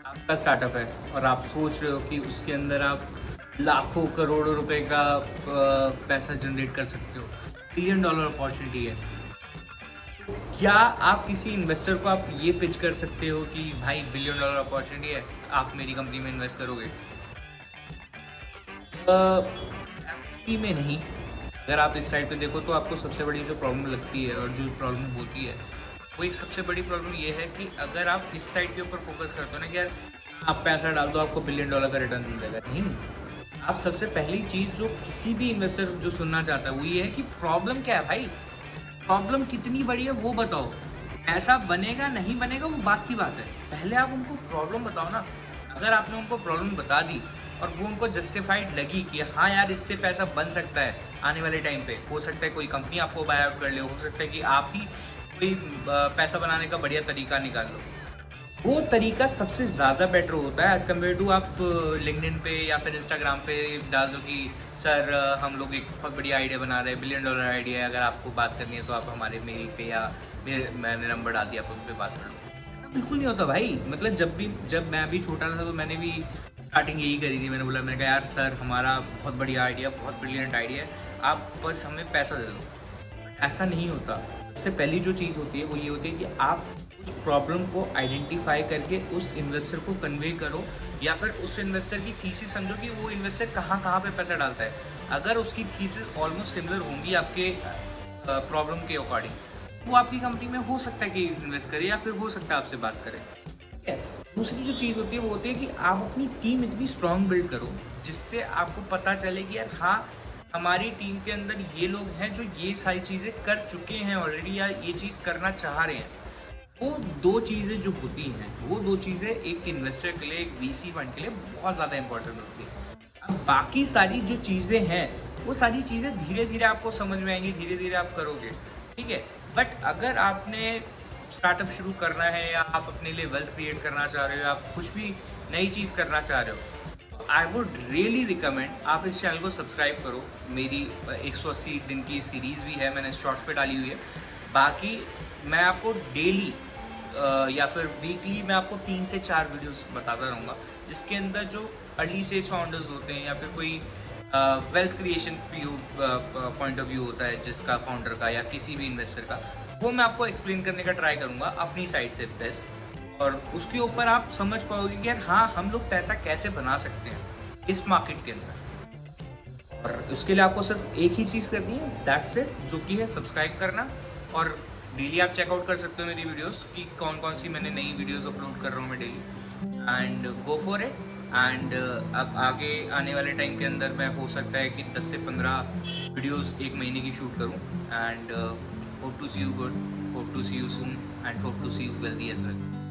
आपका स्टार्टअप है और आप सोच रहे हो कि उसके अंदर आप लाखों करोड़ों रुपए का पैसा जनरेट कर सकते हो, बिलियन डॉलर अपॉर्चुनिटी है। क्या आप किसी इन्वेस्टर को आप ये पिच कर सकते हो कि भाई बिलियन डॉलर अपॉर्चुनिटी है, आप मेरी कंपनी में इन्वेस्ट करोगे? एक्चुअली में नहीं। अगर आप इस साइड पे देखो तो आपको सबसे बड़ी जो प्रॉब्लम लगती है और जो प्रॉब्लम होती है, वो एक सबसे बड़ी प्रॉब्लम ये है कि अगर आप इस साइड के ऊपर फोकस करते हो ना कि यार आप पैसा डाल दो आपको बिलियन डॉलर का रिटर्न मिलेगा, नहीं। आप सबसे पहली चीज़ जो किसी भी इन्वेस्टर जो सुनना चाहता है वो ये है कि प्रॉब्लम क्या है भाई, प्रॉब्लम कितनी बड़ी है वो बताओ। ऐसा बनेगा नहीं बनेगा वो बात की बात है, पहले आप उनको प्रॉब्लम बताओ ना। अगर आपने उनको प्रॉब्लम बता दी और वो उनको जस्टिफाइड लगी कि हाँ यार इससे पैसा बन सकता है आने वाले टाइम पे, हो सकता है कोई कंपनी आपको बाय आउट कर ले, हो सकता है कि आप ही कोई पैसा बनाने का बढ़िया तरीका निकाल लो, वो तरीका सबसे ज़्यादा बेटर होता है एज़ कम्पेयर टू आप लिंक्डइन पे या फिर इंस्टाग्राम पे डाल दो कि सर हम लोग एक बहुत बढ़िया आइडिया बना रहे हैं, बिलियन डॉलर आइडिया है, अगर आपको बात करनी है तो आप हमारे मेल पे या मैंने नंबर डाल दिया आप उस पर बात कर लो। ऐसा बिल्कुल नहीं होता भाई। मतलब जब मैं भी छोटा था तो मैंने भी स्टार्टिंग यही करी थी। मैंने कहा यार सर हमारा बहुत बढ़िया आइडिया, बहुत ब्रिलियंट आइडिया है, आप बस हमें पैसा दे दो। ऐसा नहीं होता। सबसे पहली जो चीज़ होती है वो ये होती है कि आप उस प्रॉब्लम को आइडेंटिफाई करके उस इन्वेस्टर को कन्वे करो, या फिर उस इन्वेस्टर की थीसिस समझो कि वो इन्वेस्टर कहाँ कहाँ पे पैसा डालता है। अगर उसकी थीसिस ऑलमोस्ट सिमिलर होंगी आपके प्रॉब्लम के अकॉर्डिंग, वो आपकी कंपनी में हो सकता है कि इन्वेस्ट करे या फिर हो सकता है आपसे बात करे। ठीक है। दूसरी जो चीज़ होती है वो होती है कि आप अपनी टीम इतनी स्ट्रांग बिल्ड करो जिससे आपको पता चले कि यार हाँ हमारी टीम के अंदर ये लोग हैं जो ये सारी चीज़ें कर चुके हैं ऑलरेडी या ये चीज़ करना चाह रहे हैं। वो दो चीज़ें जो होती हैं, वो दो चीज़ें एक इन्वेस्टर के लिए, एक वीसी फंड के लिए बहुत ज़्यादा इंपॉर्टेंट होती है। अब बाकी सारी जो चीज़ें हैं वो सारी चीज़ें धीरे धीरे आपको समझ में आएंगी, धीरे धीरे आप करोगे, ठीक है। बट अगर आपने स्टार्टअप शुरू करना है या आप अपने लिए वेल्थ क्रिएट करना चाह रहे हो, आप कुछ भी नई चीज़ करना चाह रहे हो, आई वुड रियली रिकमेंड आप इस चैनल को सब्सक्राइब करो। मेरी 180 दिन की सीरीज़ भी है, मैंने शॉर्ट्स पे डाली हुई है। बाकी मैं आपको डेली या फिर वीकली मैं आपको 3 से 4 वीडियोस बताता रहूँगा जिसके अंदर जो अर्ली स्टेज फाउंडर्स होते हैं या फिर कोई wealth creation point of view होता है जिसका फाउंडर का या किसी भी इन्वेस्टर का, वो मैं आपको एक्सप्लेन करने का ट्राई करूँगा अपनी साइड से बेस्ट। और उसके ऊपर आप समझ पाओगे कि यार हाँ हम लोग पैसा कैसे बना सकते हैं इस मार्केट के अंदर। और उसके लिए आपको सिर्फ एक ही चीज़ करनी है, दैट्स इट, जो कि है सब्सक्राइब करना। और डेली आप चेकआउट कर सकते हो मेरी वीडियोस कि कौन कौन सी मैंने नई वीडियोस अपलोड कर रहा हूँ मैं daily, and go for it. And अब आगे आने वाले टाइम के अंदर मैं हो सकता है कि 10 से 15 वीडियोस एक महीने की शूट करूँ। And hope to see you good, hope to see you soon, and hope to see you wealthy as well.